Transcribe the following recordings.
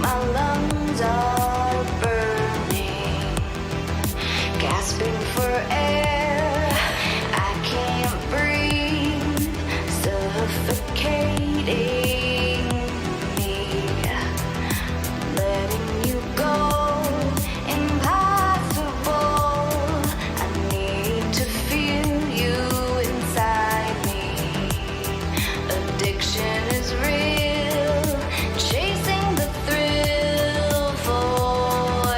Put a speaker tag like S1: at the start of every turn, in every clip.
S1: My lungs are burning, gasping for air. I can't breathe, suffocating me. Letting you go, impossible. I need to feel you inside me. Addiction is real, chasing the thrill forever.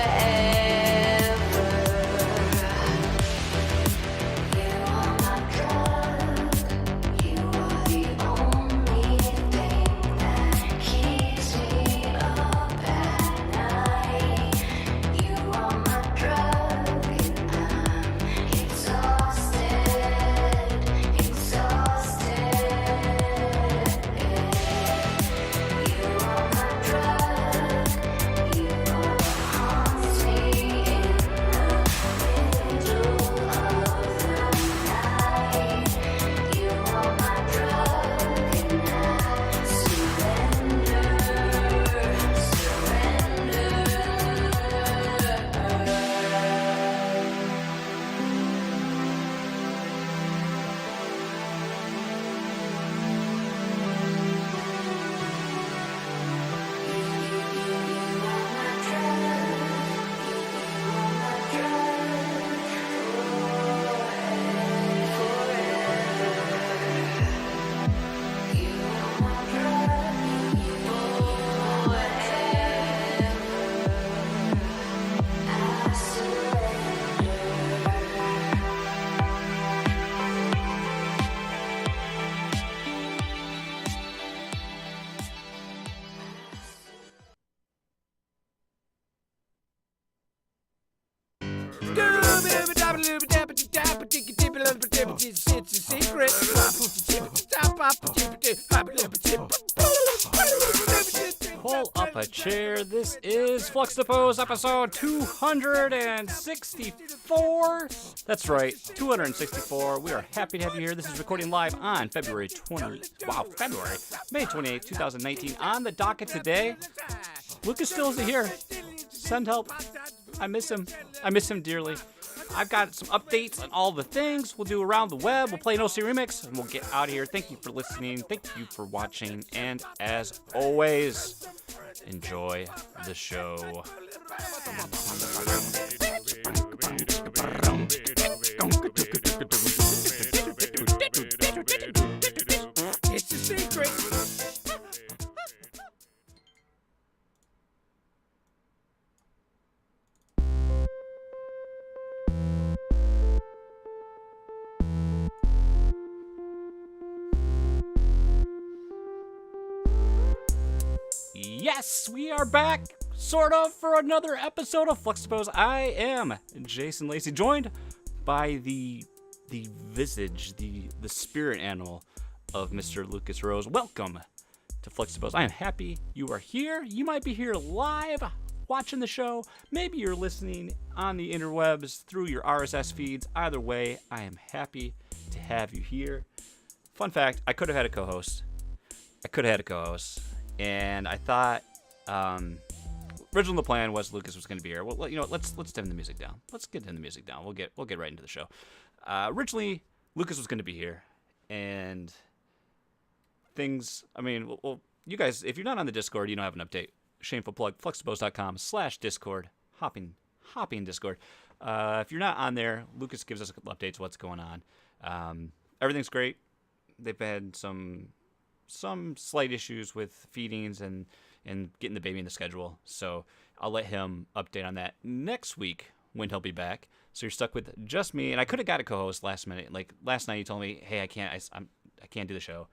S1: You are my drug, you are the only thing that keeps me up at night. You are my drug, and I'm exhausted, exhausted. You are my drug, you are what haunts me in the middle of the night. You are my drug, and I surrender,
S2: Pull up a chair. This is Fluxtaposed episode 264. That's right, 264. We are happy to have you here. This is recording live on May 28th, 2019. On the docket today, Lucas still isn't here. Send help. I miss him. I miss him dearly. I've got some updates on all the things. We'll do around the web. We'll play an OC remix, and we'll get out of here. Thank you for listening. Thank you for watching. And as always, enjoy the show.
S3: It's a secret.
S2: Yes, we are back, sort of, for another episode of Fluxtaposed. I am Jason Lacey, joined by the visage, the spirit animal of Mr. Lucas Rose. Welcome to Fluxtaposed. I am happy you are here. You might be here live watching the show. Maybe you're listening on the interwebs through your RSS feeds. Either way, I am happy to have you here. Fun fact, I could have had a co-host. And I thought, originally the plan was Lucas was going to be here. Well, you know, let's dim the music down. Let's get dim the music down. We'll get right into the show. Originally, Lucas was going to be here, and things. I mean, well, you guys, if you're not on the Discord, you don't have an update. Shameful plug. Fluxtaposed.com/Discord. Hopping Discord. If you're not on there, Lucas gives us a couple updates. What's going on? Everything's great. They've had some slight issues with feedings and getting the baby in the schedule. So I'll let him update on that next week when he'll be back. So you're stuck with just me. And I could have got a co-host last minute. Like last night, you told me, "Hey, I can't do the show,"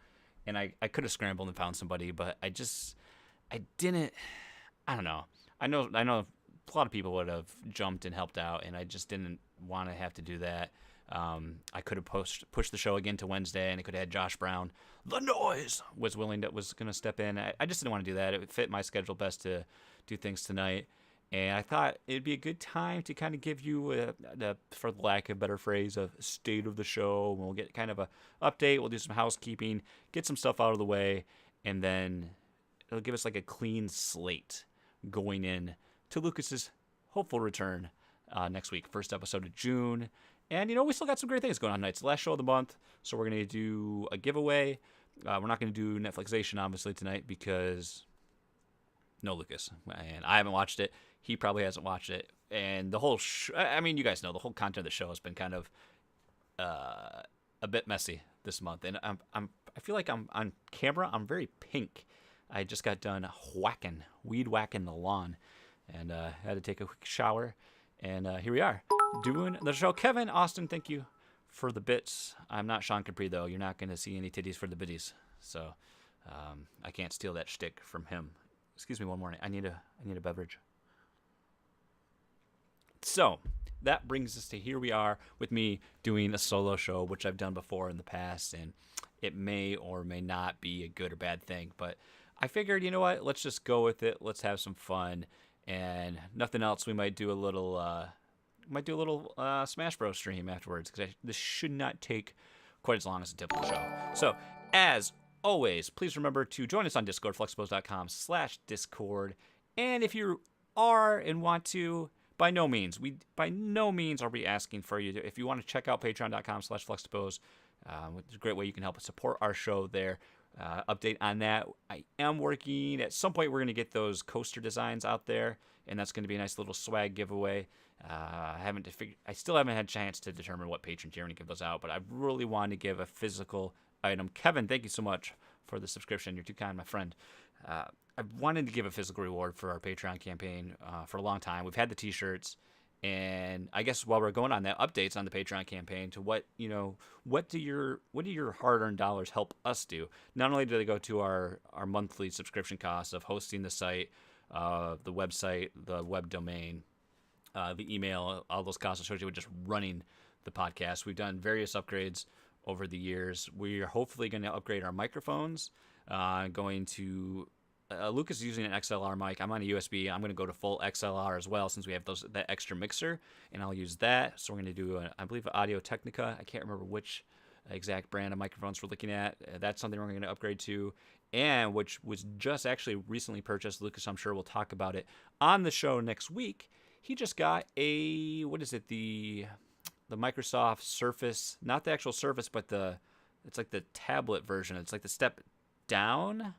S2: and I could have scrambled and found somebody, but I didn't. I don't know. I know. A lot of people would have jumped and helped out, and I just didn't want to have to do that. I could have pushed the show again to Wednesday, and I could have had Josh Brown, the noise, was going to step in. I just didn't want to do that. It would fit my schedule best to do things tonight. And I thought it'd be a good time to kind of give you, for lack of a better phrase, a state of the show. We'll get kind of a update. We'll do some housekeeping, get some stuff out of the way, and then it'll give us like a clean slate going in to Lucas's hopeful return next week, first episode of June. And, we still got some great things going on tonight. It's the last show of the month, so we're going to do a giveaway. We're not going to do Netflixation, obviously, tonight because no Lucas. And I haven't watched it. He probably hasn't watched it. And the whole you guys know, the whole content of the show has been kind of a bit messy this month. And I feel like I'm on camera. I'm very pink. I just got done weed whacking the lawn. And had to take a quick shower. And here we are, doing the show. Kevin, Austin, thank you for the bits. I'm not Sean Capri, though. You're not going to see any titties for the biddies. So I can't steal that shtick from him. Excuse me one morning. I need a beverage. So that brings us to here we are with me doing a solo show, which I've done before in the past. And it may or may not be a good or bad thing. But I figured, you know what? Let's just go with it. Let's have some fun. And nothing else, we might do a little Smash Bros stream afterwards, because this should not take quite as long as a typical show. So, as always, please remember to join us on Discord, fluxtaposed.com/Discord. And if you are and want to, by no means are we asking for you to, if you want to check out patreon.com/fluxtaposed, it's a great way you can help us support our show there. Update on that. I am working. At some point, we're going to get those coaster designs out there, and that's going to be a nice little swag giveaway. I still haven't had a chance to determine what patron tier I'm going to give those out, but I really want to give a physical item. Kevin, thank you so much for the subscription. You're too kind, my friend. I wanted to give a physical reward for our Patreon campaign for a long time. We've had the T-shirts. And I guess while we're going on that, updates on the Patreon campaign to what do your hard-earned dollars help us do? Not only do they go to our monthly subscription costs of hosting the site, the website, the web domain, the email, all those costs associated with just running the podcast. We've done various upgrades over the years. We are hopefully going to upgrade our microphones, going to Lucas is using an XLR mic. I'm on a USB. I'm going to go to full XLR as well, since we have that extra mixer, and I'll use that. So we're going to do, I believe, Audio Technica. I can't remember which exact brand of microphones we're looking at. That's something we're going to upgrade to, and which was just actually recently purchased. Lucas, I'm sure, will talk about it on the show next week. He just got the Microsoft Surface, not the actual Surface, but it's like the tablet version. It's like the step down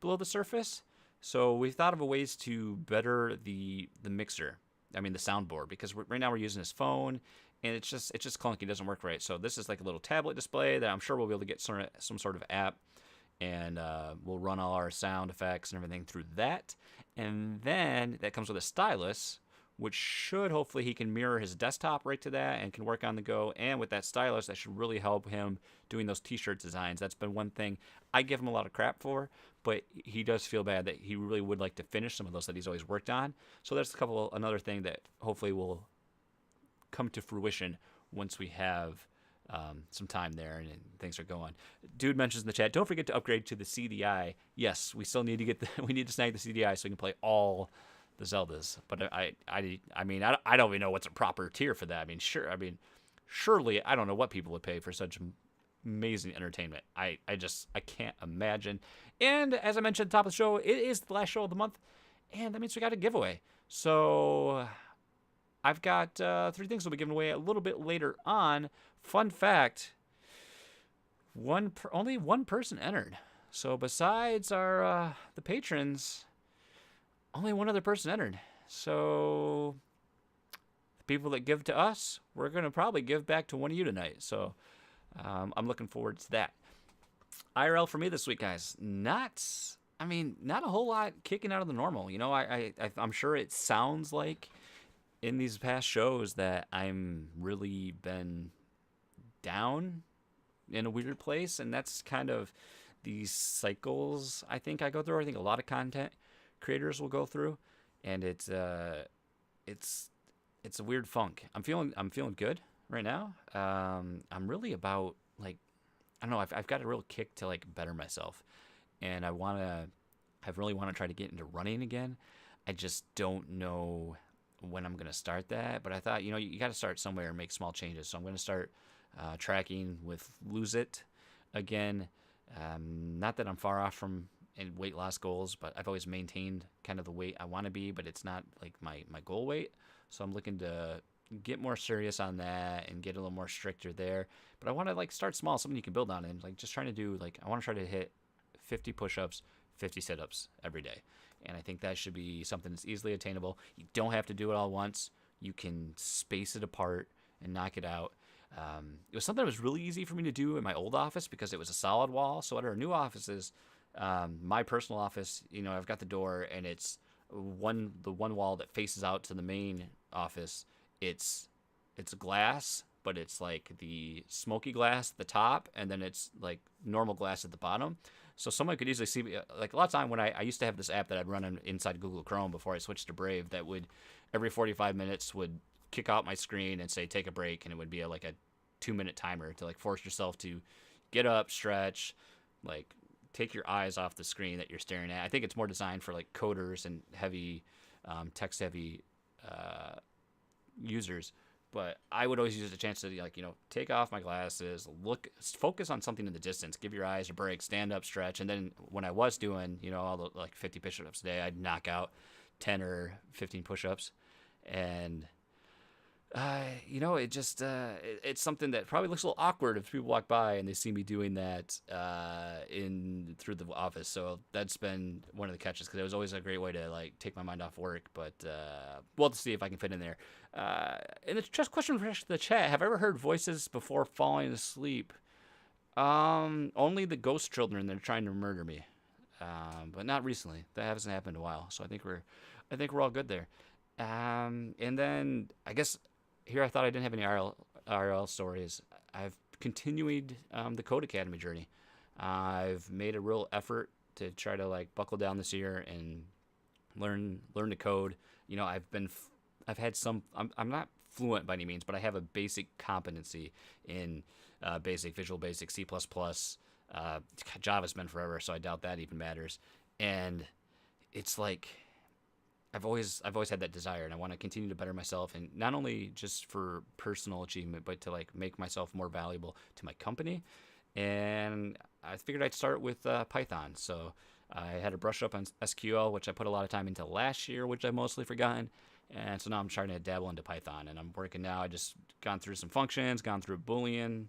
S2: below the Surface. So we thought of a ways to better the mixer. I mean the soundboard, because right now we're using his phone, and it's just clunky. It doesn't work right. So this is like a little tablet display that I'm sure we'll be able to get some sort of app, and we'll run all our sound effects and everything through that. And then that comes with a stylus, which should hopefully he can mirror his desktop right to that and can work on the go. And with that stylus, that should really help him doing those T-shirt designs. That's been one thing I give him a lot of crap for, but he does feel bad that he really would like to finish some of those that he's always worked on. So there's another thing that hopefully will come to fruition once we have some time there and things are going. Dude mentions in the chat, don't forget to upgrade to the CDI. Yes, we still need to we need to snag the CDI so we can play all the Zeldas. But I don't even know what's a proper tier for that. I mean, surely I don't know what people would pay for such amazing entertainment. I can't imagine. And as I mentioned at the top of the show, it is the last show of the month, and that means we got a giveaway. So I've got 3 things we'll be giving away a little bit later on. Fun fact, only one person entered. So besides our the patrons, only one other person entered. So the people that give to us, we're going to probably give back to one of you tonight. So I'm looking forward to that. IRL for me this week, guys. Not a whole lot kicking out of the normal. You know, I'm sure it sounds like in these past shows that I'm really been down in a weird place, and that's kind of these cycles I think I go through. I think a lot of content creators will go through, and it's a weird funk. I'm feeling good right now. I'm really about, like, I don't know, I've got a real kick to like better myself, and I really want to try to get into running again. I just don't know when I'm gonna start that, but I thought, you got to start somewhere and make small changes. So I'm gonna start tracking with Lose It again. Not that I'm far off from and weight loss goals, but I've always maintained kind of the weight I want to be, but it's not like my goal weight. So I'm looking to get more serious on that and get a little more stricter there. But I want to like start small, something you can build on, and like just trying to do like I want to try to hit 50 push-ups, 50 sit-ups every day. And I think that should be something that's easily attainable. You don't have to do it all once. You can space it apart and knock it out. It was something that was really easy for me to do in my old office because it was a solid wall. So at our new offices, my personal office, I've got the door and it's the one wall that faces out to the main office. It's glass, but it's like the smoky glass at the top, and then it's like normal glass at the bottom. So someone could easily see me. Like a lot of time when I used to have this app that I'd run inside Google Chrome before I switched to Brave that would every 45 minutes would kick out my screen and say take a break, and it would be like a 2-minute timer to like force yourself to get up, stretch, like take your eyes off the screen that you're staring at. I think it's more designed for like coders and heavy text heavy users. But I would always use the chance to take off my glasses, focus on something in the distance, give your eyes a break, stand up, stretch, and then when I was doing all the like 50 push-ups a day, I'd knock out 10 or 15 push-ups, and it's something that probably looks a little awkward if people walk by and they see me doing that through the office. So that's been one of the catches because it was always a great way to like take my mind off work. But we'll have to see if I can fit in there. And the just question for the chat: have I ever heard voices before falling asleep? Only the ghost children that are trying to murder me, but not recently. That hasn't happened in a while. So I think we're all good there. And then I guess. Here I thought I didn't have any RL stories. I've continued the Code Academy journey. I've made a real effort to try to like buckle down this year and learn to code. I've had some. I'm not fluent by any means, but I have a basic competency in basic Visual Basic, C++. Java's been forever, so I doubt that even matters. And it's like. I've always had that desire, and I want to continue to better myself, and not only just for personal achievement, but to like make myself more valuable to my company. And I figured I'd start with Python. So I had to brush up on SQL, which I put a lot of time into last year, which I've mostly forgotten. And so now I'm trying to dabble into Python, and I'm working now. I just gone through some functions, gone through Boolean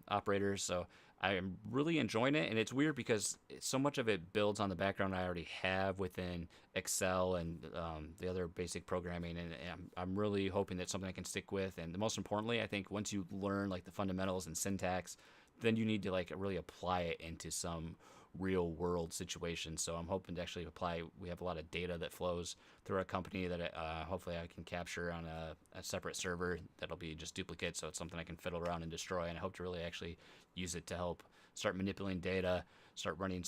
S2: operators. So I'm really enjoying it, and it's weird because so much of it builds on the background I already have within Excel and the other basic programming, and I'm really hoping that's something I can stick with. And most importantly, I think once you learn like the fundamentals and syntax, then you need to like really apply it into some real world situation. So I'm hoping to actually apply. We have a lot of data that flows through our company that hopefully I can capture on a separate server that'll be just duplicate, so it's something I can fiddle around and destroy. And I hope to really actually use it to help start manipulating data, start running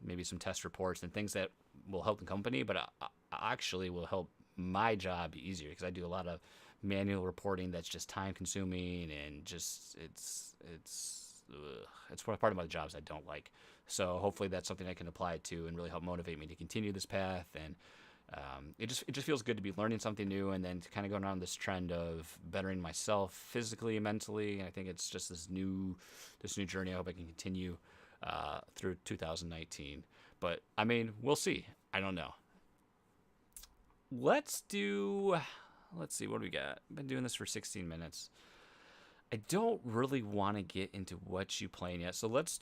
S2: maybe some test reports and things that will help the company, but actually will help my job be easier because I do a lot of manual reporting that's just time consuming and just it's part of my jobs I don't like. So hopefully that's something I can apply to and really help motivate me to continue this path. And it just feels good to be learning something new and then to kind of going on this trend of bettering myself physically and mentally. And I think it's just this new journey I hope I can continue through 2019. But I mean, we'll see. I don't know. Let's see, what do we got? I've been doing this for 16 minutes. I don't really want to get into what you playing yet, so let's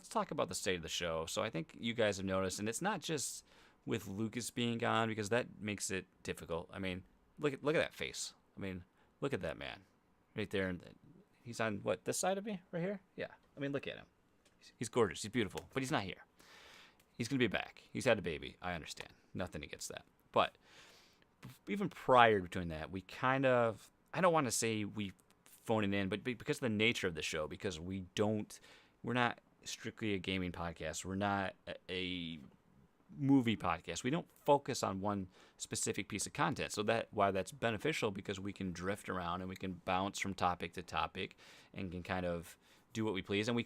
S2: talk about the state of the show. So I think you guys have noticed, and it's not just with Lucas being gone because that makes it difficult. I mean, look at that face. I mean, look at that man right there, and he's on what, this side of me right here? Yeah. I mean, look at him. He's gorgeous. He's beautiful, but he's not here. He's gonna be back. He's had a baby. I understand. Nothing against that, but even prior to doing that, we kind of. I don't want to say we phone it in, but because of the nature of the show, because we're not strictly a gaming podcast. We're not a movie podcast. We don't focus on one specific piece of content. So that's beneficial because we can drift around and we can bounce from topic to topic and can kind of do what we please. And we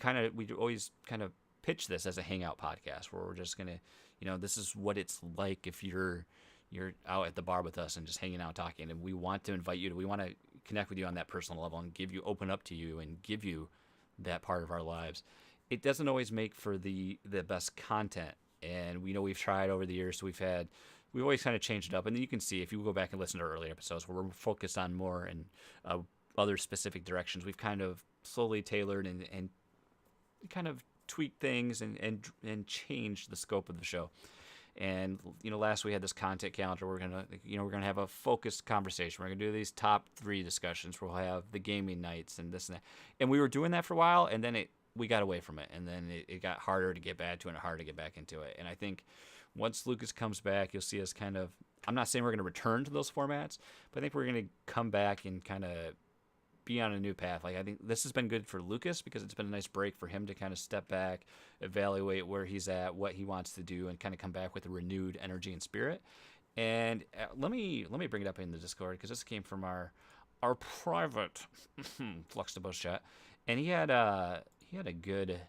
S2: always kind of pitch this as a hangout podcast where we're just going to, this is what it's like if you're out at the bar with us and just hanging out talking, and we want to invite you we want to connect with you on that personal level and open up to you and give you that part of our lives. it doesn't always make for the best content. And we know we've tried over the years, so we've always kind of changed it up. And then you can see if you go back and listen to earlier episodes where we're focused on more and other specific directions, we've kind of slowly tailored and kind of tweaked things and changed the scope of the show. And last we had this content calendar. We're gonna have a focused conversation. We're gonna do these top 3 discussions. We'll have the gaming nights and this and that. And we were doing that for a while, and then we got away from it, and then it got harder to get back to it and harder to get back into it. And I think once Lucas comes back, you'll see us kind of. I'm not saying we're gonna return to those formats, but I think we're gonna come back and kind of be on a new path. Like, I think this has been good for Lucas because it's been a nice break for him to kind of step back, evaluate where he's at, what he wants to do, and kind of come back with a renewed energy and spirit. And let me bring it up in the Discord because this came from our private Fluxtaposed chat, and he had a good,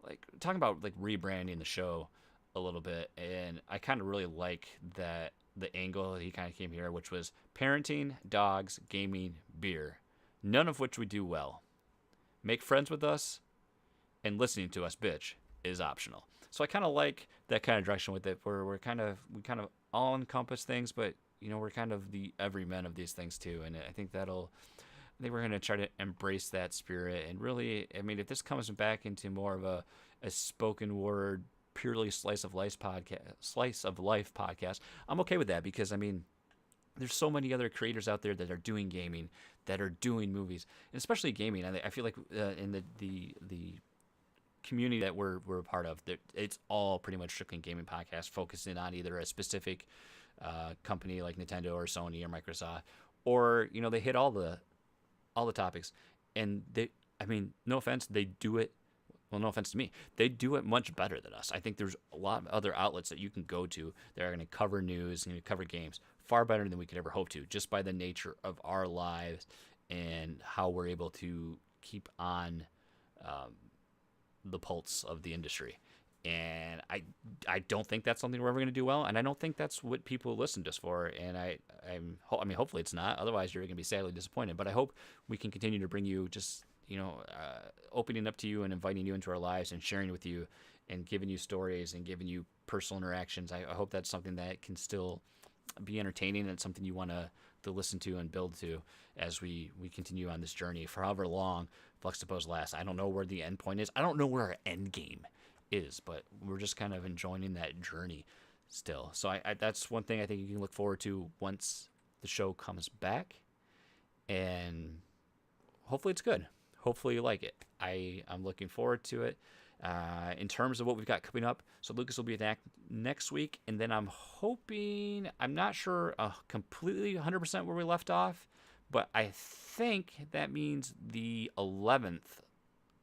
S2: like, talking about like rebranding the show a little bit, and I kind of really like that the angle he kind of came here, which was parenting, dogs, gaming, beer. None of which we do well. Make friends with us, and listening to us bitch is optional. So I kind of like that kind of direction with it, where we kind of all encompass things, but we're kind of the everyman of these things too. And I think we're gonna try to embrace that spirit. And really, I mean, if this comes back into more of a spoken word, purely slice of life podcast, I'm okay with that because I mean, there's so many other creators out there that are doing gaming, that are doing movies, and especially gaming. I feel like in the community that we're a part of, that it's all pretty much strictly gaming podcasts, focusing on either a specific company like Nintendo or Sony or Microsoft, or they hit all the topics. And I mean, no offense, they do it. Well, no offense to me, they do it much better than us. I think there's a lot of other outlets that you can go to that are going to cover news and cover games far better than we could ever hope to, just by the nature of our lives and how we're able to keep on the pulse of the industry. And I don't think that's something we're ever going to do well, and I don't think that's what people listen to us for. And I mean, hopefully it's not. Otherwise, you're going to be sadly disappointed. But I hope we can continue to bring you just opening up to you and inviting you into our lives and sharing with you and giving you stories and giving you personal interactions. I hope that's something that can still be entertaining and something you want to listen to and build to as we continue on this journey for however long Fluxtaposed lasts. I don't know where the end point is. I don't know where our end game is, but we're just kind of enjoying that journey still. So I that's one thing I think you can look forward to once the show comes back, and hopefully it's good. Hopefully you like it. I'm looking forward to it. In terms of what we've got coming up, so Lucas will be back next week, and then I'm not sure completely 100% where we left off, but I think that means the 11th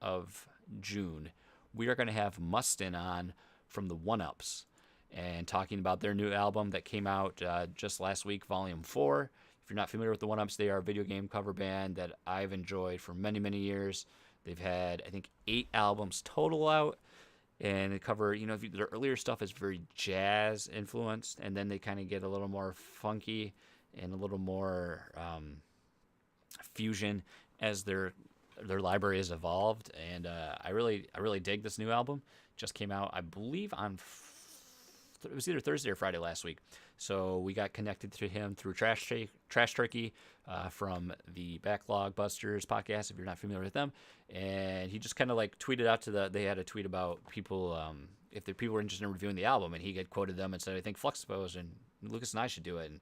S2: of June, we are going to have Mustin on from the One Ups and talking about their new album that came out just last week, Volume 4. If you're not familiar with the One Ups, they are a video game cover band that I've enjoyed for many, many years. They've had, I think, 8 albums total out, and they cover, their earlier stuff is very jazz influenced, and then they kind of get a little more funky and a little more fusion as their library has evolved. And I really dig this new album. Just came out, I believe, on it was either Thursday or Friday last week. So we got connected to him through Trash Turkey from the Backlog Busters podcast, if you're not familiar with them. And he just kind of like tweeted out they had a tweet about people, if the people were interested in reviewing the album, and he had quoted them and said, I think Fluxtaposed and Lucas and I should do it. And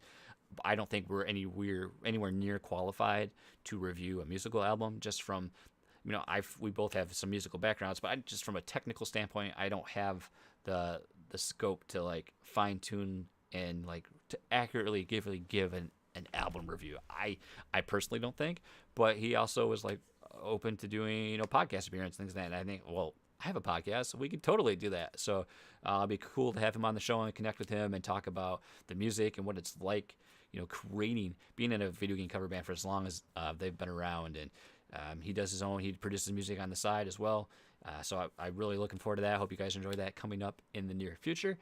S2: I don't think we're anywhere near qualified to review a musical album, just from, we both have some musical backgrounds, but just from a technical standpoint, I don't have the scope to like fine tune and like to accurately give an album review. I personally don't think, but he also was like open to doing podcast appearance, things like that. And I think, well, I have a podcast, so we could totally do that. So it'd be cool to have him on the show and connect with him and talk about the music and what it's like, being in a video game cover band for as long as they've been around. And he does he produces music on the side as well. So I'm really looking forward to that. I hope you guys enjoy that coming up in the near future.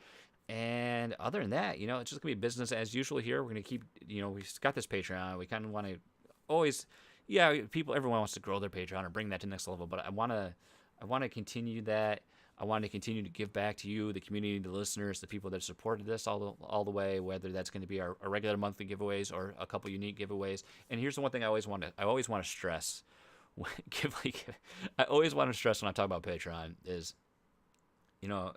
S2: And other than that, it's just going to be business as usual here. We're going to keep, we've got this Patreon. We kind of want to always, everyone wants to grow their Patreon or bring that to the next level. But I want I want to continue that. I want to continue to give back to you, the community, the listeners, the people that supported this all the way, whether that's going to be our regular monthly giveaways or a couple unique giveaways. And here's the one thing I always want to stress. I always want to stress when I talk about Patreon is, you know,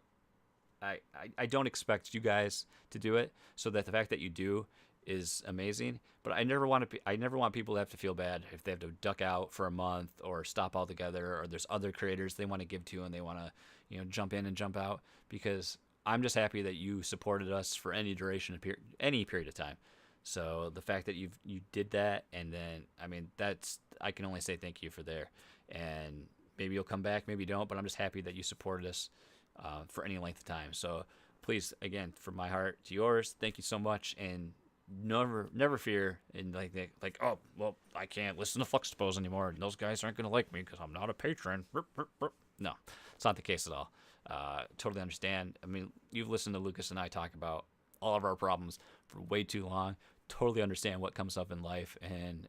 S2: I don't expect you guys to do it, so that the fact that you do is amazing. But I never want people to have to feel bad if they have to duck out for a month or stop altogether, or there's other creators they want to give to and they want to, jump in and jump out, because I'm just happy that you supported us for any duration of any period of time. So the fact that you did that, and then I can only say thank you for there. And maybe you'll come back, maybe you don't, but I'm just happy that you supported us for any length of time. So please, again, from my heart to yours, thank you so much. And never fear and like, oh, well, I can't listen to Fluxtaposed anymore, and those guys aren't going to like me because I'm not a patron. No, it's not the case at all. Totally understand. I mean, you've listened to Lucas and I talk about all of our problems for way too long. Totally understand what comes up in life and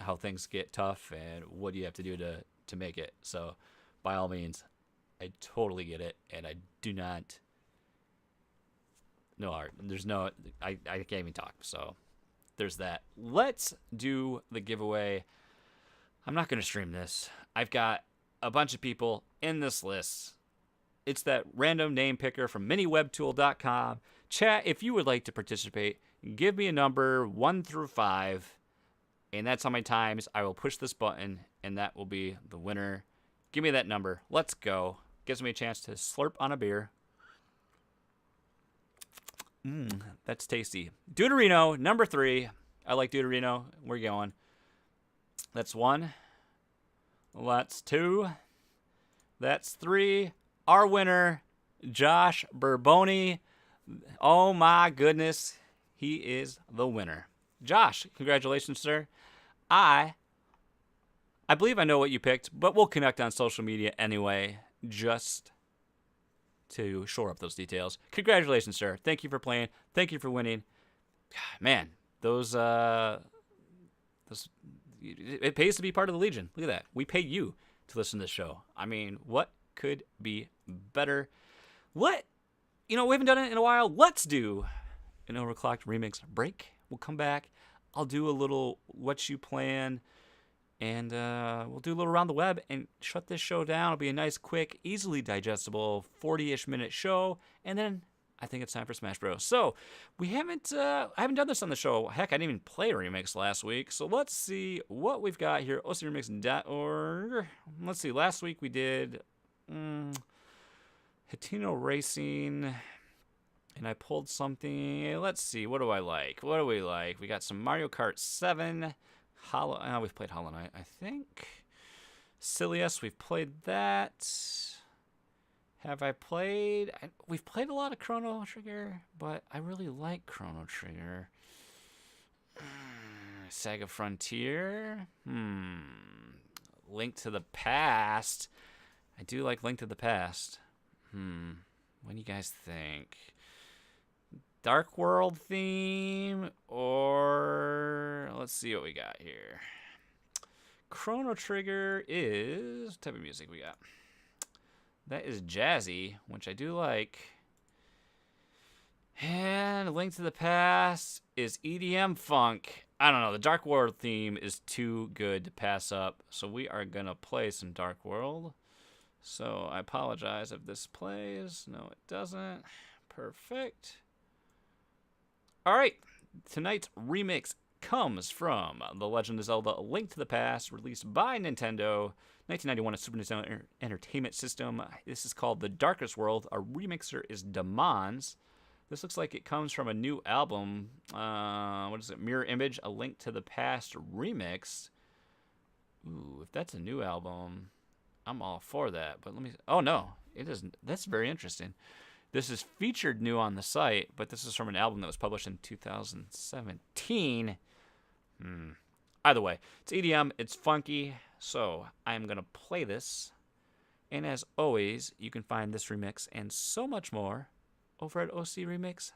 S2: how things get tough and what you have to do to make it. So by all means, I totally get it, and I do not. No art. I can't even talk. So there's that. Let's do the giveaway. I'm not going to stream this. I've got a bunch of people in this list. It's that random name picker from miniwebtool.com. Chat, if you would like to participate, give me a number 1 through 5, and that's how many times I will push this button, and that will be the winner. Give me that number. Let's go. Gives me a chance to slurp on a beer. That's tasty. Deuterino, number 3. I like Deuterino. We're going. That's 1. That's 2. That's 3. Our winner, Josh Burboni. Oh my goodness. He is the winner. Josh, congratulations, sir. I believe I know what you picked, but we'll connect on social media anyway, just to shore up those details. Congratulations, sir. Thank you for playing. Thank you for winning. Man, it pays to be part of the Legion. Look at that. We pay you to listen to this show. I mean, what could be better? We haven't done it in a while. Let's do an Overclocked remix break. We'll come back. I'll do a little What You Plan, and we'll do a little Around the Web and shut this show down. It'll be a nice, quick, easily digestible 40-ish minute show, and then I think it's time for Smash Bros. So I haven't done this on the show. Heck, I didn't even play a remix last week. So let's see what we've got here. OCRemix.org. Let's see. Last week we did Hatino Racing, and I pulled something. Let's see. What do I like? What do we like? We got some Mario Kart 7. We've played Hollow Knight, I think. Silius, we've played that. Have I played? We've played a lot of Chrono Trigger, but I really like Chrono Trigger. Saga Frontier. Link to the Past. I do like Link to the Past. What do you guys think? Dark World theme, or let's see what we got here. Chrono Trigger is, what type of music we got? That is jazzy, which I do like. And Link to the Past is EDM funk. I don't know. The Dark World theme is too good to pass up, so we are going to play some Dark World. So I apologize if this plays. No, it doesn't. Perfect. All right. Tonight's remix comes from The Legend of Zelda: A Link to the Past, released by Nintendo, 1991 at Super Nintendo Entertainment System. This is called The Darkest World. Our remixer is Demons. This looks like it comes from a new album. What is it? Mirror Image: A Link to the Past remix. Ooh, if that's a new album, I'm all for that. But let me. Oh no, it isn't. That's very interesting. This is featured new on the site, but this is from an album that was published in 2017. Either way, it's EDM, it's funky, so I'm going to play this. And as always, you can find this remix and so much more over at ocremix.org.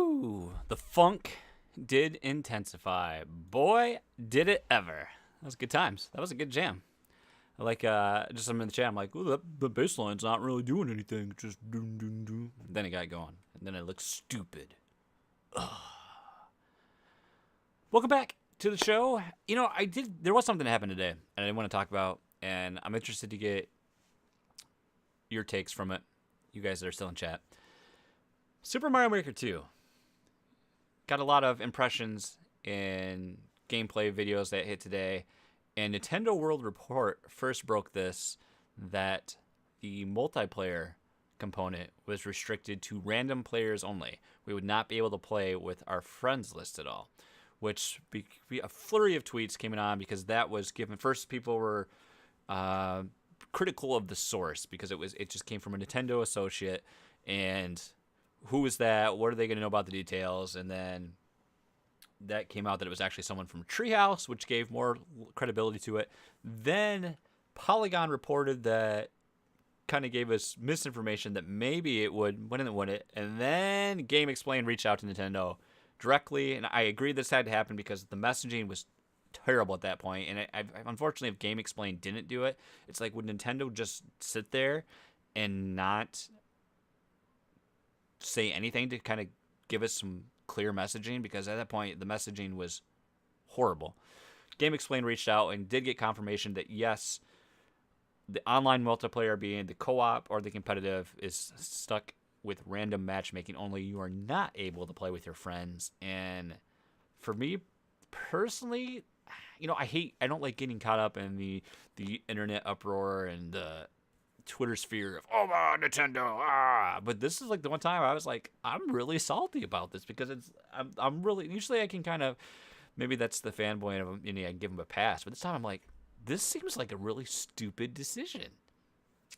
S2: Woo! The funk did intensify. Boy, did it ever. That was good times. That was a good jam. I like, just I'm in the chat, I'm like, ooh, the bass line's not really doing anything. Just doom, doom, doom. Then it got going. And then it looks stupid. Ugh. Welcome back to the show. You know, there was something that happened today, and I want to talk about, and I'm interested to get your takes from it. You guys that are still in chat. Super Mario Maker 2 got a lot of impressions in gameplay videos that hit today, and Nintendo World Report first broke this, that the multiplayer component was restricted to random players only. We would not be able to play with our friends list at all, which a flurry of tweets came on because that was given. First, people were critical of the source because it just came from a Nintendo associate, and who is that? What are they going to know about the details? And then that came out that it was actually someone from Treehouse, which gave more credibility to it. Then Polygon reported that, kind of gave us misinformation that maybe it would, when it wouldn't. And then Game Explain reached out to Nintendo directly, and I agree this had to happen because the messaging was terrible at that point. And unfortunately, if Game Explain didn't do it, it's like, would Nintendo just sit there and not say anything to kind of give us some clear messaging? Because at that point, the messaging was horrible. Game Explain reached out and did get confirmation that yes, the online multiplayer, being the co-op or the competitive, is stuck with random matchmaking only. You are not able to play with your friends. And for me personally, you know, I don't like getting caught up in the internet uproar and the Twitter sphere of, oh, Nintendo, but this is like the one time I was like, I'm really salty about this because I'm really, usually I can kind of, maybe that's the fanboy of them, and I give them a pass, but this time I'm like, this seems like a really stupid decision.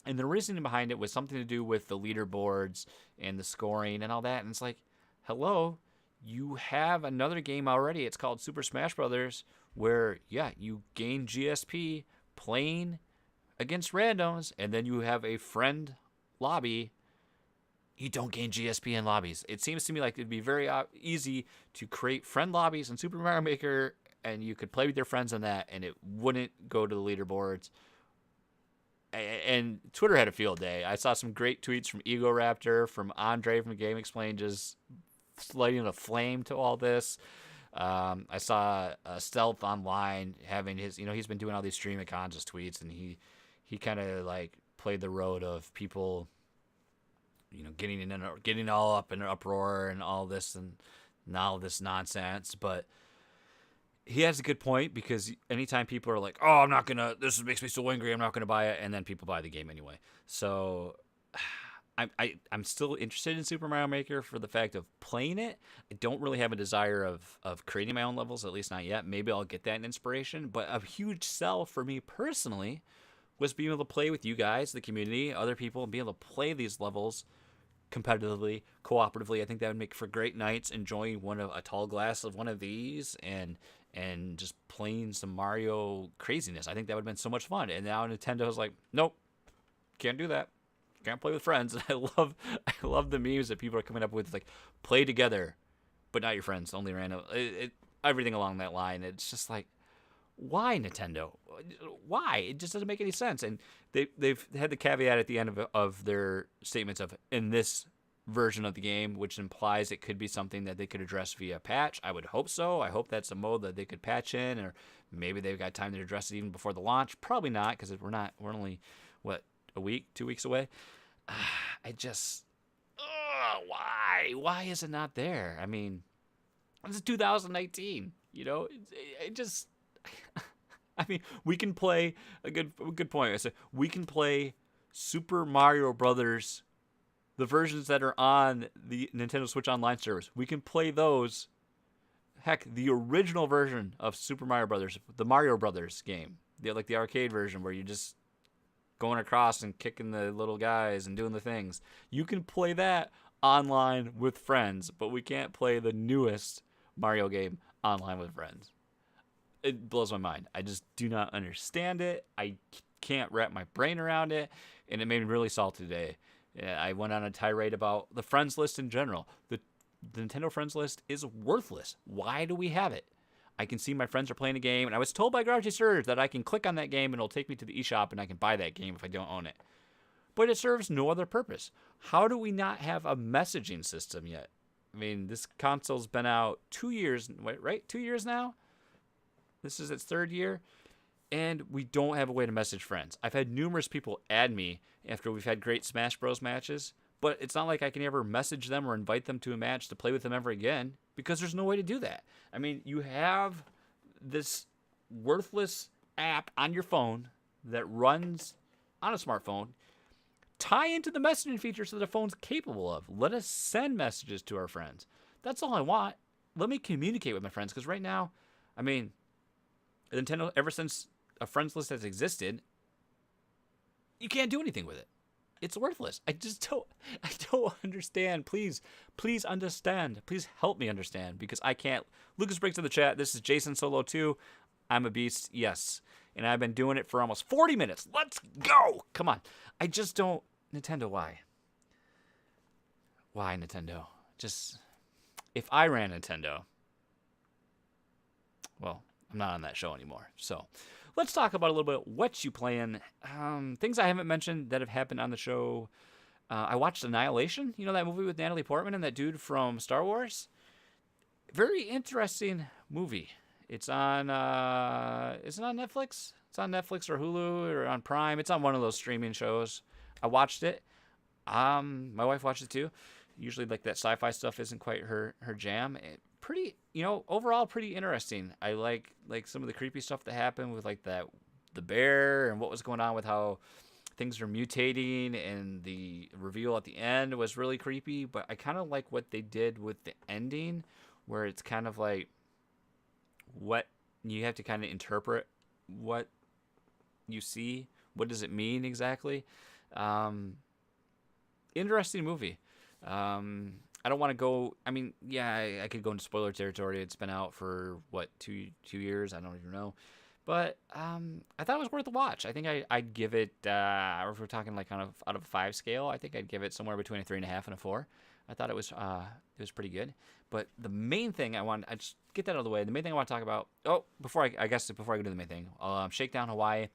S2: And the reasoning behind it was something to do with the leaderboards and the scoring and all that. And it's like, hello, you have another game already. It's called Super Smash Brothers, where, yeah, you gain GSP playing against randoms, and then you have a friend lobby. You don't gain GSP in lobbies. It seems to me like it'd be very easy to create friend lobbies in Super Mario Maker, and you could play with your friends on that, and it wouldn't go to the leaderboards. And Twitter had a field day. I saw some great tweets from Ego Raptor, from Andre from Game Explain, just lighting a flame to all this. I saw Stealth Online having his, you know, he's been doing all these stream cons tweets, and he kind of like played the road of people, you know, getting all up in an uproar and all this and all this nonsense. But he has a good point, because anytime people are like, oh, I'm not gonna, this makes me so angry, I'm not gonna buy it, and then people buy the game anyway. So I'm still interested in Super Mario Maker for the fact of playing it. I don't really have a desire of creating my own levels, at least not yet. Maybe I'll get that in inspiration. But a huge sell for me personally was being able to play with you guys, the community, other people, and be able to play these levels competitively, cooperatively. I think that would make for great nights, enjoying a tall glass of one of these and just playing some Mario craziness. I think that would have been so much fun. And now Nintendo's like, nope, can't do that. Can't play with friends. I love the memes that people are coming up with, like, play together, but not your friends, only random. Everything along that line. It's just like, why, Nintendo? Why? It just doesn't make any sense. And they've had the caveat at the end of their statements of, in this version of the game, which implies it could be something that they could address via patch. I would hope so. I hope that's a mode that they could patch in, or maybe they've got time to address it even before the launch. Probably not, because we're only, what, a week, 2 weeks away. I just, why is it not there? I mean, it's 2019, you know, it just, I mean, we can play a good point. I said, we can play Super Mario Brothers, the versions that are on the Nintendo Switch Online service. We can play those. Heck, the original version of Super Mario Brothers, the Mario Brothers game, like the arcade version where you just going across and kicking the little guys and doing the things. You can play that online with friends, but we can't play the newest Mario game online with friends. It blows my mind. I just do not understand it. I can't wrap my brain around it, and it made me really salty today. I went on a tirade about the friends list in general. the Nintendo friends list is worthless. Why do we have it? I can see my friends are playing a game, and I was told by Garage Surge that I can click on that game and it'll take me to the eShop and I can buy that game if I don't own it. But it serves no other purpose. How do we not have a messaging system yet? I mean, this console's been out 2 years, right? 2 years now? This is its third year. And we don't have a way to message friends. I've had numerous people add me after we've had great Smash Bros. Matches, but it's not like I can ever message them or invite them to a match to play with them ever again because there's no way to do that. I mean, you have this worthless app on your phone that runs on a smartphone. Tie into the messaging features that the phone's capable of. Let us send messages to our friends. That's all I want. Let me communicate with my friends because right now, I mean, Nintendo, ever since a friends list has existed, you can't do anything with it. It's worthless. I don't understand. Please understand. Please help me understand because I can't. Lucas breaks in the chat. This is Jason Solo 2. I'm a beast. Yes. And I've been doing it for almost 40 minutes. Let's go. Come on. I just don't. Nintendo, why? Why, Nintendo? Just, if I ran Nintendo, well, I'm not on that show anymore. So let's talk about a little bit what you playing. Things I haven't mentioned that have happened on the show. I watched Annihilation. You know that movie with Natalie Portman and that dude from Star Wars? Very interesting movie. It's on, is it on Netflix? It's on Netflix or Hulu or on Prime. It's on one of those streaming shows. I watched it. My wife watched it too. Usually like that sci-fi stuff isn't quite her jam. Pretty, overall pretty interesting. I like some of the creepy stuff that happened with like the bear and what was going on with how things are mutating, and the reveal at the end was really creepy, but I kind of like what they did with the ending where it's kind of like what you have to kind of interpret what you see. What does it mean exactly? Interesting movie. I don't want to go. I mean, yeah, I could go into spoiler territory. It's been out for what, two years? I don't even know. But I thought it was worth a watch. I think I'd give it. If we're talking like out of a 5 scale, I think I'd give it somewhere between a 3.5 and a 4. I thought it was pretty good. But the main thing I just get that out of the way. The main thing I want to talk about. Oh, before I go to the main thing, Shakedown Hawaii.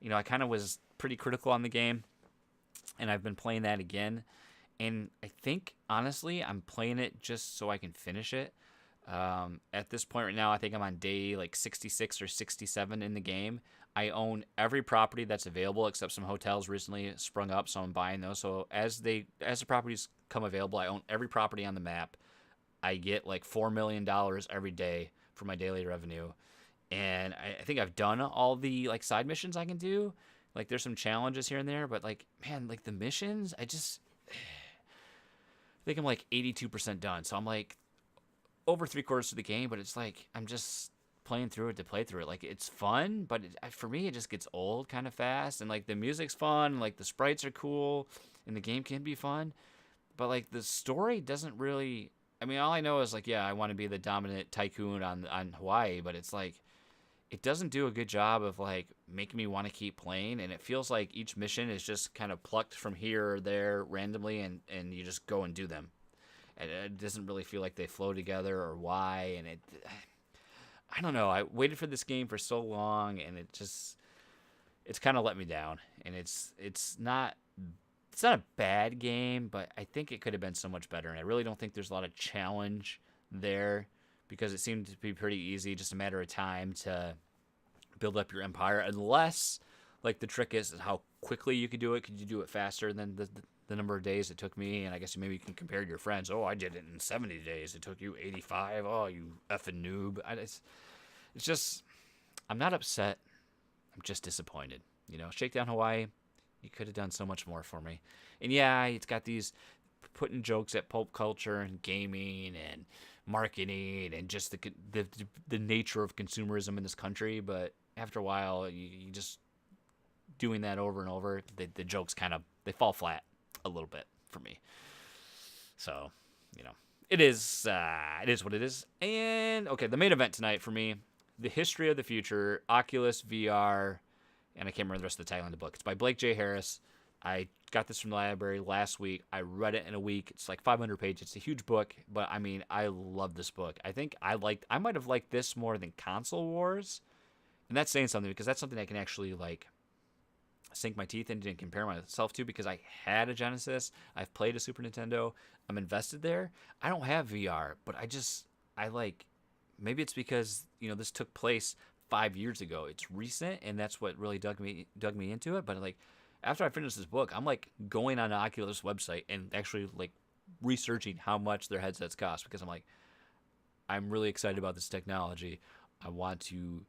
S2: I kind of was pretty critical on the game, and I've been playing that again. And I think, honestly, I'm playing it just so I can finish it. At this point right now, I think I'm on day like 66 or 67 in the game. I own every property that's available except some hotels recently sprung up, so I'm buying those. So as the properties come available, I own every property on the map. I get like $4 million every day for my daily revenue. And I think I've done all the like side missions I can do. Like there's some challenges here and there, but like, man, like the missions, I think I'm like 82% done. So I'm like over 3/4 of the game, but it's like I'm just playing through it to play through it. Like it's fun, but for me it just gets old kind of fast. And like the music's fun, and, like the sprites are cool, and the game can be fun, but like the story doesn't really. I mean, all I know is like, yeah, I want to be the dominant tycoon on Hawaii, but it's like it doesn't do a good job of like making me want to keep playing, and it feels like each mission is just kind of plucked from here or there randomly, and you just go and do them, and it doesn't really feel like they flow together or why. And I don't know. I waited for this game for so long, and it's kind of let me down. And it's not a bad game, but I think it could have been so much better. And I really don't think there's a lot of challenge there, because it seemed to be pretty easy, just a matter of time to build up your empire, unless like the trick is how quickly you could do it. Could you do it faster than the number of days it took me? And I guess maybe you can compare to your friends. Oh, I did it in 70 days. It took you 85. Oh, you effing noob. It's just, I'm not upset. I'm just disappointed. Shakedown Hawaii, you could have done so much more for me. And yeah, it's got these putting jokes at pulp culture and gaming and marketing and just the nature of consumerism in this country. But after a while, you just doing that over and over, the jokes kind of, they fall flat a little bit for me. So, it is what it is. And okay, the main event tonight for me, The History of the Future, Oculus VR, and I can't remember the rest of the tagline of the book. It's by Blake J. Harris. I got this from the library last week. I read it in a week. It's like 500 pages. It's a huge book, but I mean, I love this book. I think I might have liked this more than Console Wars, and that's saying something because that's something I can actually like sink my teeth into and compare myself to because I had a Genesis. I've played a Super Nintendo. I'm invested there. I don't have VR, but I like. Maybe it's because this took place 5 years ago. It's recent, and that's what really dug me into it. But like after I finished this book, I'm like going on the Oculus website and actually like researching how much their headsets cost because I'm really excited about this technology. I want to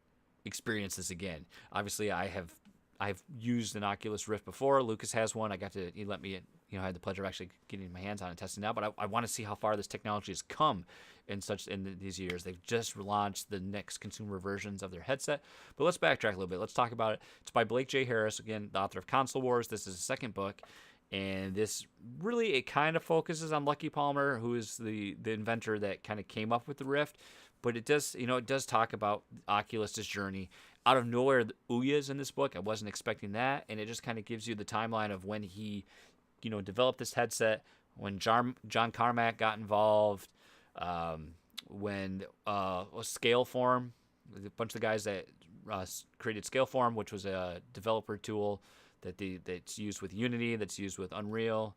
S2: experience this again. Obviously, I've used an Oculus Rift before. Lucas has one. He let me, I had the pleasure of actually getting my hands on and testing it out. But I want to see how far this technology has come in these years. They've just launched the next consumer versions of their headset. But let's backtrack a little bit. Let's talk about it. It's by Blake J. Harris, again, the author of Console Wars. This is his second book. And this really, it kind of focuses on Lucky Palmer, who is the inventor that kind of came up with the Rift. But it does talk about Oculus's journey. Out of nowhere, the Ouya's in this book. I wasn't expecting that. And it just kind of gives you the timeline of when he, developed this headset, when John Carmack got involved, when Scaleform, a bunch of the guys that created Scaleform, which was a developer tool that's used with Unity, that's used with Unreal,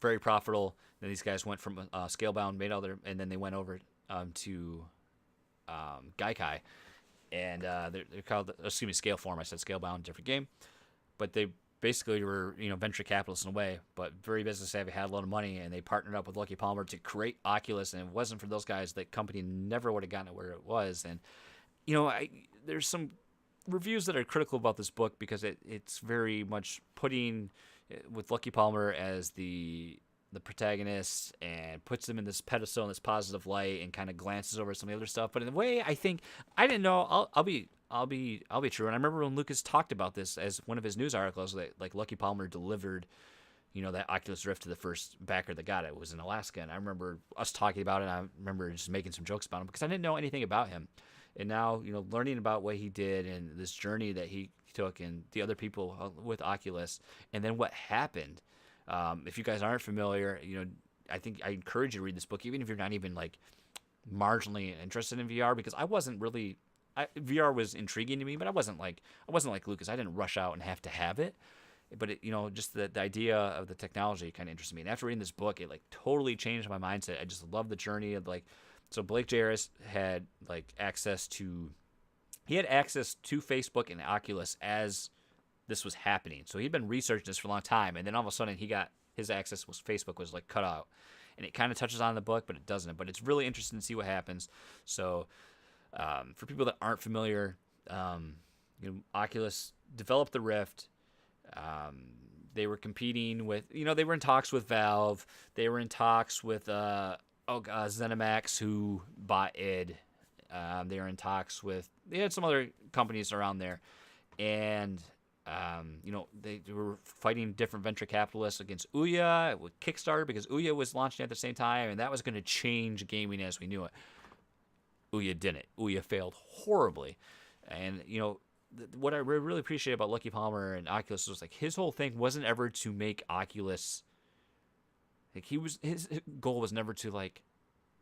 S2: very profitable. Then these guys went from Scalebound, and then they went over to Gaikai, and they're called Scaleform. I said Scalebound, different game, but they basically were venture capitalists in a way, but very business savvy, had a lot of money, and they partnered up with Lucky Palmer to create Oculus. And if it wasn't for those guys, the company never would have gotten it where it was. And there's some reviews that are critical about this book because it's very much putting with Lucky Palmer as the protagonist and puts him in this pedestal in this positive light and kind of glances over some of the other stuff. But in a way, I think I didn't know. I'll be true. And I remember when Lucas talked about this as one of his news articles that like Lucky Palmer delivered, that Oculus Rift to the first backer that got it. It was in Alaska, and I remember us talking about it. And I remember just making some jokes about him because I didn't know anything about him. And now, learning about what he did and this journey that he took and the other people with Oculus, and then what happened. If you guys aren't familiar, I think I encourage you to read this book, even if you're not even like marginally interested in VR, because I wasn't really. VR was intriguing to me, but I wasn't like Lucas. I didn't rush out and have to have it. But it, just the idea of the technology kind of interested me. And after reading this book, it like totally changed my mindset. I just love the journey of like. So Blake J. Harris had like access to Facebook and Oculus as this was happening. So he'd been researching this for a long time, and then all of a sudden he got his access was Facebook was like cut out, and it kind of touches on the book, but it doesn't. But it's really interesting to see what happens. So for people that aren't familiar, Oculus developed the Rift. They were competing with, they were in talks with Valve. They were in talks with ZeniMax, who bought id. They were in talks with. They had some other companies around there, and. They were fighting different venture capitalists against Ouya with Kickstarter because Ouya was launching at the same time, and that was going to change gaming as we knew it. Ouya didn't. Ouya failed horribly, and what I really appreciate about Lucky Palmer and Oculus was like his whole thing wasn't ever to make Oculus. Like his goal was never to like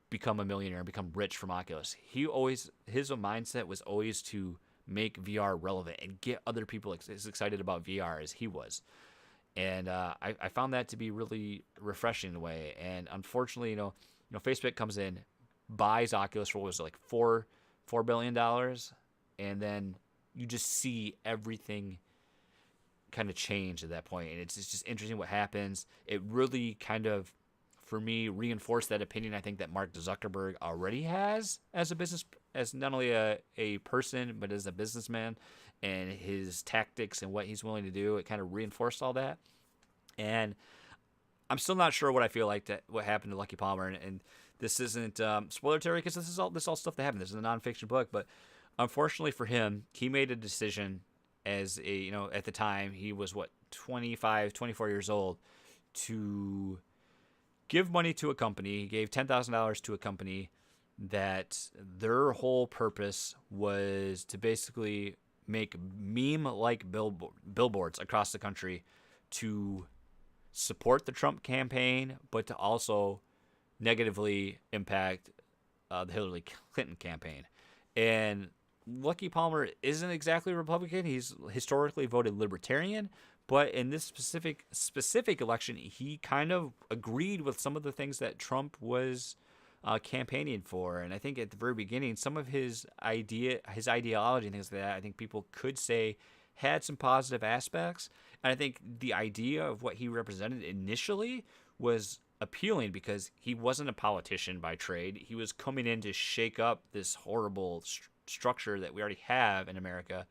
S2: become a millionaire and become rich from Oculus. His mindset was always to make VR relevant and get other people as excited about VR as he was. And I found that to be really refreshing in a way. And unfortunately, Facebook comes in, buys Oculus for what was it, like $4 billion, and then you just see everything kind of change at that point. And it's just interesting what happens. It really kind of, for me, reinforced that opinion I think that Mark Zuckerberg already has as a business, as not only a person, but as a businessman, and his tactics and what he's willing to do. It kind of reinforced all that. And I'm still not sure what I feel like what happened to Lucky Palmer. And this isn't spoiler territory because this is all stuff that happened. This is a nonfiction book, but unfortunately for him, he made a decision as a, at the time he was 25, 24 years old, to give money to a company. He gave $10,000 to a company that their whole purpose was to basically make meme-like billboards across the country to support the Trump campaign, but to also negatively impact the Hillary Clinton campaign. And Lucky Palmer isn't exactly a Republican. He's historically voted Libertarian, but in this specific election, he kind of agreed with some of the things that Trump was campaigning for. And I think at the very beginning, some of his ideology and things like that, I think people could say had some positive aspects. And I think the idea of what he represented initially was appealing because he wasn't a politician by trade. He was coming in to shake up this horrible structure that we already have in America.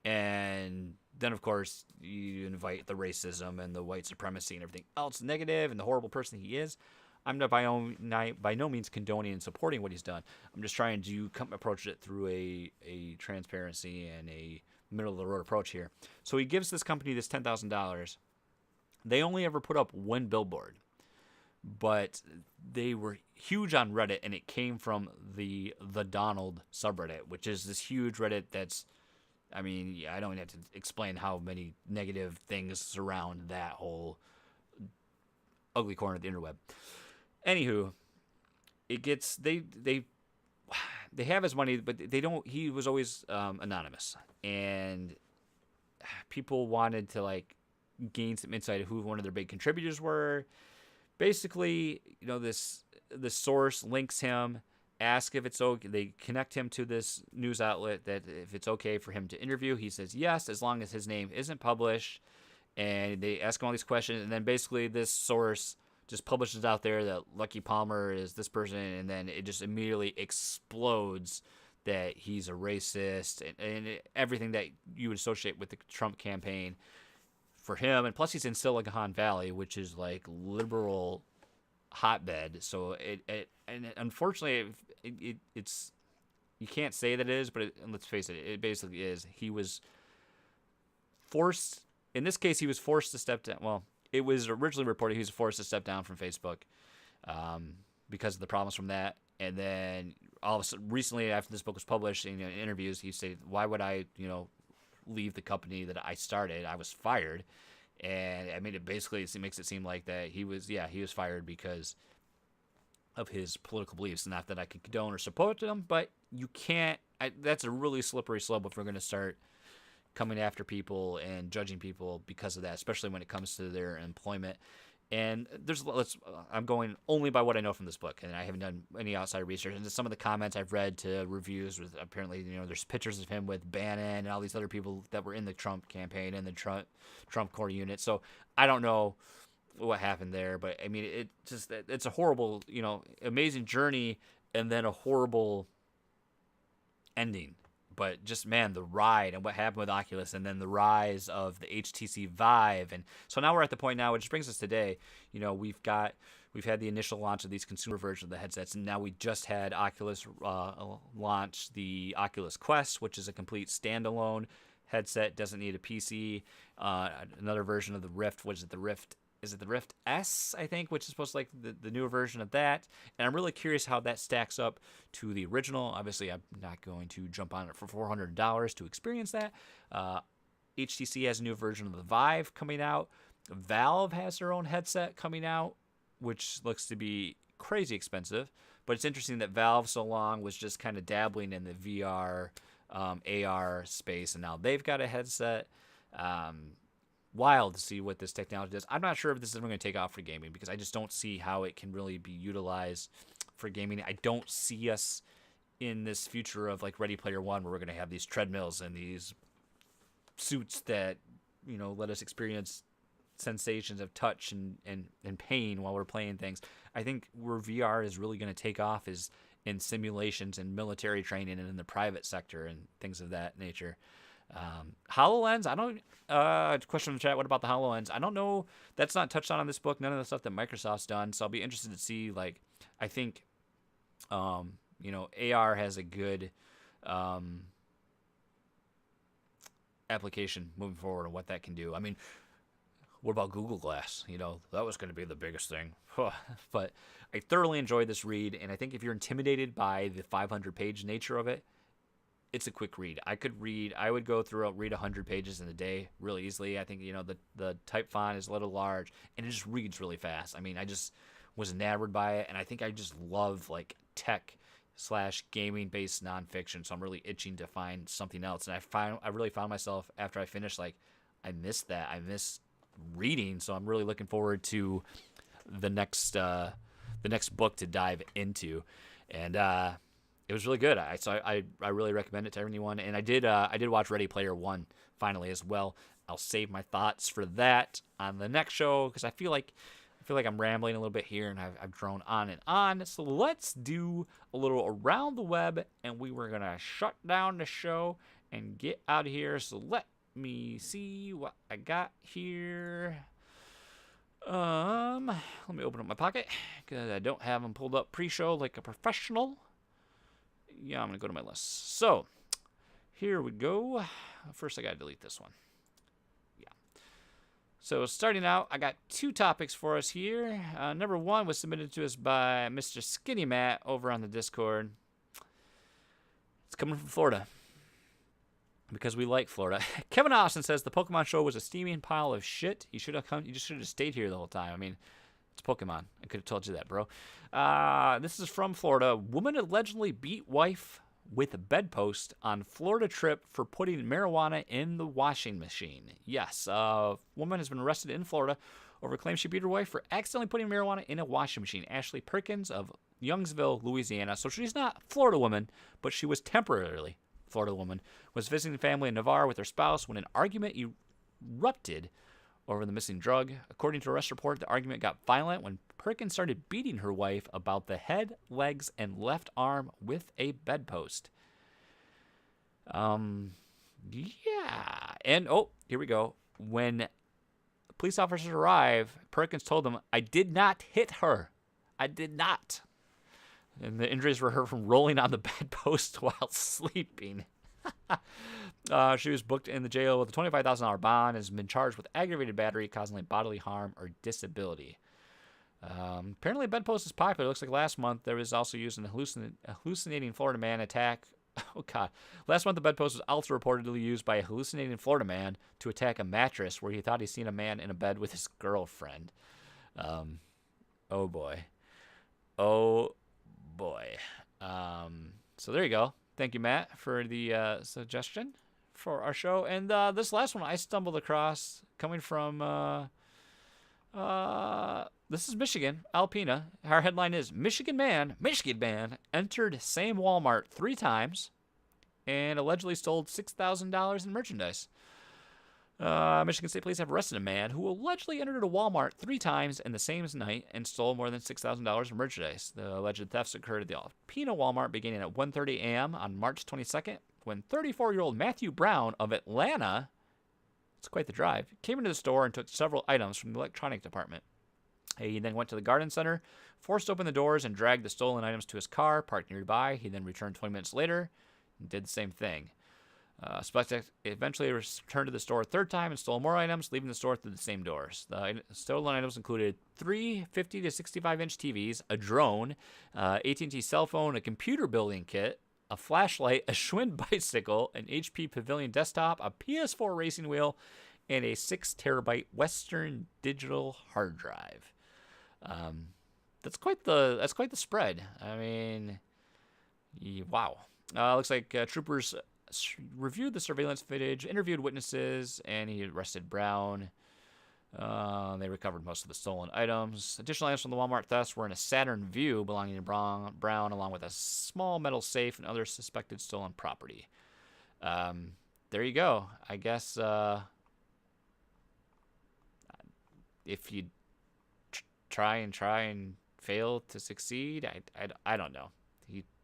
S2: And then, of course, you invite the racism and the white supremacy and everything else negative and the horrible person he is. I'm not by no means condoning and supporting what he's done. I'm just trying to approach it through a transparency and a middle-of-the-road approach here. So he gives this company this $10,000. They only ever put up one billboard, but they were huge on Reddit, and it came from the Donald subreddit, which is this huge Reddit that's, I mean, yeah, I don't even have to explain how many negative things surround that whole ugly corner of the interweb. Anywho, it gets they have his money, but they don't. He was always anonymous, and people wanted to like gain some insight of who one of their big contributors were. Basically, you know, the source links him, ask if it's okay. They connect him to this news outlet that if it's okay for him to interview. He says yes, as long as his name isn't published. And they ask him all these questions, and then basically this source just publishes out there that Lucky Palmer is this person, and then it just immediately explodes that he's a racist and everything that you would associate with the Trump campaign for him. And plus he's in Silicon Valley, which is like liberal hotbed. So and unfortunately it's you can't say that it is, but let's face it, it basically is. He was forced, in this case, he was forced to step down. Well, it was originally reported he was forced to step down from Facebook because of the problems from that. And then all of a sudden, recently, after this book was published, in interviews, he said, "Why would I, leave the company that I started? I was fired." And I mean, it makes it seem like that he was fired because of his political beliefs. Not that I could condone or support them, but you can't. That's a really slippery slope if we're going to start coming after people and judging people because of that, especially when it comes to their employment. And I'm going only by what I know from this book, and I haven't done any outside research. And some of the comments I've read to reviews with apparently, there's pictures of him with Bannon and all these other people that were in the Trump campaign and the Trump core unit. So I don't know what happened there, but I mean, it's a horrible, amazing journey and then a horrible ending. But just, man, the ride and what happened with Oculus and then the rise of the HTC Vive. And so now we're at the point now, which brings us today. We've had the initial launch of these consumer versions of the headsets. And now we just had Oculus launch the Oculus Quest, which is a complete standalone headset, doesn't need a PC. Another version of the Rift, which is the Rift. Is it the Rift S, I think, which is supposed to like the newer version of that. And I'm really curious how that stacks up to the original. Obviously, I'm not going to jump on it for $400 to experience that. HTC has a new version of the Vive coming out. Valve has their own headset coming out, which looks to be crazy expensive. But it's interesting that Valve so long was just kind of dabbling in the VR, AR space, and now they've got a headset. Wild to see what this technology does. I'm not sure if this is ever going to take off for gaming because I just don't see how it can really be utilized for gaming. I don't see us in this future of like Ready Player One where we're going to have these treadmills and these suits that, let us experience sensations of touch and pain while we're playing things. I think where VR is really going to take off is in simulations and military training and in the private sector and things of that nature. HoloLens, I don't, question in the chat, what about the HoloLens? I don't know, that's not touched on in this book, none of the stuff that Microsoft's done, so I'll be interested to see, I think, AR has a good, application moving forward and what that can do. I mean, what about Google Glass? That was going to be the biggest thing. But I thoroughly enjoyed this read, and I think if you're intimidated by the 500-page nature of it, it's a quick read. I would go through, read 100 pages in a day really easily. I think, the type font is a little large, and it just reads really fast. I mean, I just was enamored by it, and I think I just love, like, tech / gaming-based nonfiction, so I'm really itching to find something else. And I really found myself, after I finished, like, I missed that. I missed reading, so I'm really looking forward to the next book to dive into. And it was really good. I really recommend it to anyone. And I did watch Ready Player One finally as well. I'll save my thoughts for that on the next show, because I feel like I'm rambling a little bit here, and I've drone on and on. So let's do a little around the web, and we were gonna shut down the show and get out of here. So let me see what I got here. Let me open up my pocket, because I don't have them pulled up pre-show like a professional. Yeah, I'm gonna go to my list. So here we go. First, I gotta delete this one. Yeah. So starting out, I got 2 topics for us here. Number 1 was submitted to us by Mr. Skinny Matt over on the Discord. It's coming from Florida, because we like Florida. Kevin Austin says the Pokemon show was a steaming pile of shit. You just should have stayed here the whole time. I mean, it's Pokemon. I could have told you that, bro. This is from Florida. Woman allegedly beat wife with a bedpost on Florida trip for putting marijuana in the washing machine. Yes, woman has been arrested in Florida over claims she beat her wife for accidentally putting marijuana in a washing machine. Ashley Perkins of Youngsville, Louisiana. So she's not a Florida woman, but she was temporarily Florida woman, was visiting family in Navarre with her spouse when an argument erupted over the missing drug. According to a arrest report, the argument got violent when Perkins started beating her wife about the head, legs, and left arm with a bedpost. Yeah. And, here we go. When police officers arrived, Perkins told them, "I did not hit her. I did not." And the injuries were her from rolling on the bedpost while sleeping. She was booked in the jail with a $25,000 bond and has been charged with aggravated battery causing bodily harm or disability. Apparently, a bedpost is popular. It looks like last month there was also used in a hallucinating Florida man attack. Oh, God. Last month, the bedpost was also reportedly used by a hallucinating Florida man to attack a mattress where he thought he'd seen a man in a bed with his girlfriend. Oh, boy. Oh, boy. So there you go. Thank you, Matt, for the suggestion for our show. And this last one I stumbled across coming from this is Michigan, Alpena. Our headline is Michigan man entered same Walmart 3 times and allegedly stole $6,000 in merchandise. Michigan State Police have arrested a man who allegedly entered a Walmart 3 times in the same night and stole more than $6,000 in merchandise. The alleged thefts occurred at the Alpena Walmart beginning at 1:30 a.m. on March 22nd when 34-year-old Matthew Brown of Atlanta, it's quite the drive, came into the store and took several items from the electronic department. He then went to the garden center, forced open the doors, and dragged the stolen items to his car parked nearby. He then returned 20 minutes later and did the same thing. Suspect eventually returned to the store a 3rd time and stole more items, leaving the store through the same doors. The stolen items included 3 50 to 65-inch TVs, a drone, AT&T cell phone, a computer building kit, a flashlight, a Schwinn bicycle, an HP Pavilion desktop, a PS4 racing wheel, and a 6-terabyte Western Digital hard drive. That's quite the spread. I mean, wow. Looks like troopers reviewed the surveillance footage, interviewed witnesses, and he arrested Brown. They recovered most of the stolen items. Additional items from the Walmart thefts were in a Saturn Vue belonging to Brown, along with a small metal safe and other suspected stolen property. There you go. I guess if you try and fail to succeed, I don't know.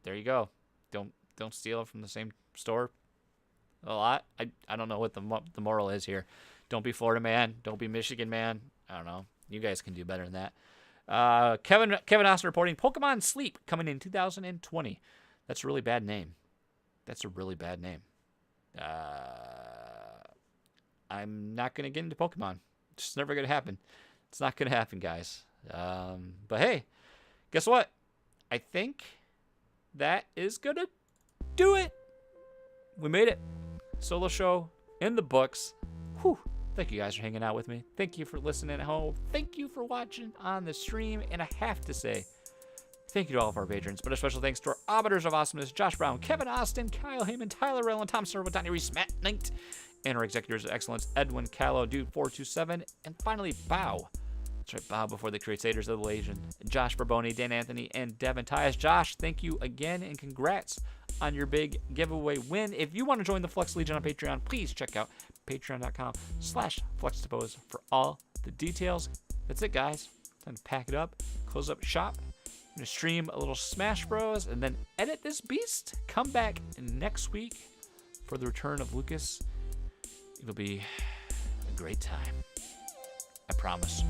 S2: There you go. Don't steal from the same store a lot. I don't know what the moral is here. Don't be Florida man. Don't be Michigan man. I don't know. You guys can do better than that. Kevin Austin reporting Pokemon Sleep coming in 2020. That's a really bad name. I'm not going to get into Pokemon. It's just never going to happen. It's not going to happen, guys. But hey, guess what? I think that is going to do it we made it. Solo show in the books. Whew. Thank you guys for hanging out with me. Thank you for listening at home. Thank you for watching on the stream. And I have to say, thank you to all of our patrons, but a special thanks to our arbiters of awesomeness, Josh Brown, Kevin Austin, Kyle Heyman, Tyler Raylan, Tom Servo, Donnie Reese, Matt Knight, and our executors of excellence, Edwin Callow, Dude427, and finally, Bow. That's right, Bow before the Crusaders of the Legion, Josh Barboni, Dan Anthony, and Devin Tyus. Josh, thank you again, and congrats on your big giveaway win. If you want to join the Flux Legion on Patreon, please check out patreon.com/Fluxtaposed for all the details. That's it, guys. Time to pack it up, close up shop. I'm going to stream a little Smash Bros. And then edit this beast. Come back next week for the return of Lucas. It'll be a great time. I promise.